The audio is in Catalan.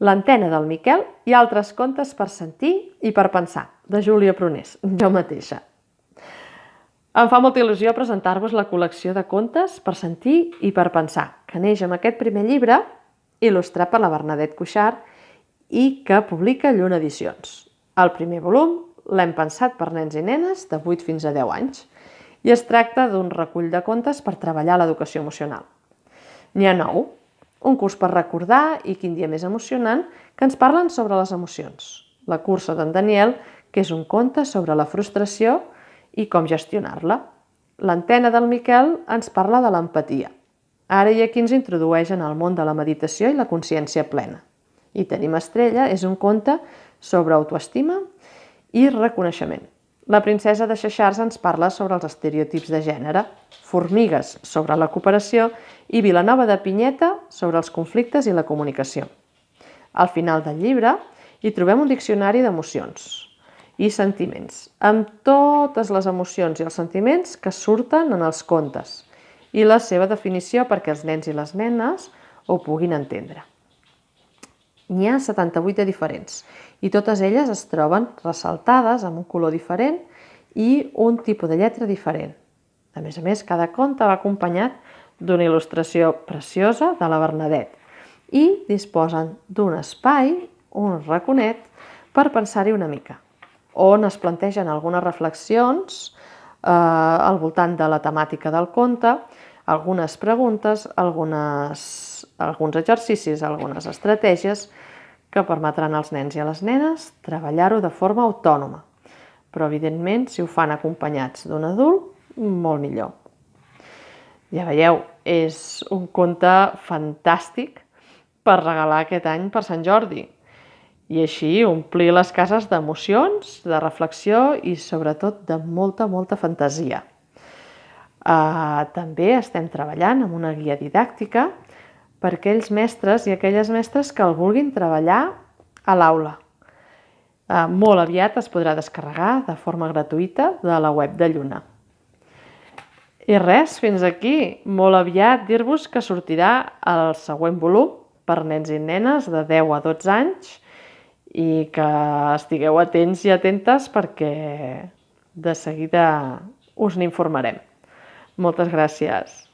L'antena del Miquel i altres contes per sentir i per pensar, de Júlia Prunés, jo mateixa. Em fa molta il·lusió presentar-vos la col·lecció de contes per sentir i per pensar, que neix amb aquest primer llibre, il·lustrat per la Bernadette Cuixart i que publica Lluna Edicions. El primer volum l'hem pensat per nens i nenes de 8 fins a 10 anys i es tracta d'un recull de contes per treballar l'educació emocional. N'hi ha 9, un curs per recordar i quin dia més emocionant, que ens parlen sobre les emocions. La cursa d'en Daniel, que és un conte sobre la frustració i com gestionar-la. L'antena del Miquel ens parla de l'empatia. Ara i aquí ens introdueix en el món de la meditació i la consciència plena. I tenim Estrella, és un conte sobre autoestima i reconeixement. La princesa de Xaxars ens parla sobre els estereotips de gènere, Formigues sobre la cooperació i Vilanova de Pinyeta sobre els conflictes i la comunicació. Al final del llibre hi trobem un diccionari d'emocions i sentiments, amb totes les emocions i els sentiments que surten en els contes i la seva definició perquè els nens i les nenes ho puguin entendre. N'hi ha 78 de diferents i totes elles es troben ressaltades amb un color diferent i un tipus de lletra diferent. A més, cada conte va acompanyat d'una il·lustració preciosa de la Bernadette i disposen d'un espai, un raconet, per pensar-hi una mica, on es plantegen algunes reflexions al voltant de la temàtica del conte, algunes preguntes, alguns exercicis, algunes estratègies que permetran als nens i a les nenes treballar-ho de forma autònoma. Però, evidentment, si ho fan acompanyats d'un adult, molt millor. Ja veieu, és un conte fantàstic per regalar aquest any per Sant Jordi i així omplir les cases d'emocions, de reflexió i sobretot de molta fantasia. També estem treballant amb una guia didàctica per a aquells mestres i aquelles mestres que el vulguin treballar a l'aula. Molt aviat es podrà descarregar de forma gratuïta de la web de Lluna. I res, fins aquí. Molt aviat dir-vos que sortirà el següent volum per nens i nenes de 10 a 12 anys i que estigueu atents i atentes perquè de seguida us n'informarem. Moltes gràcies.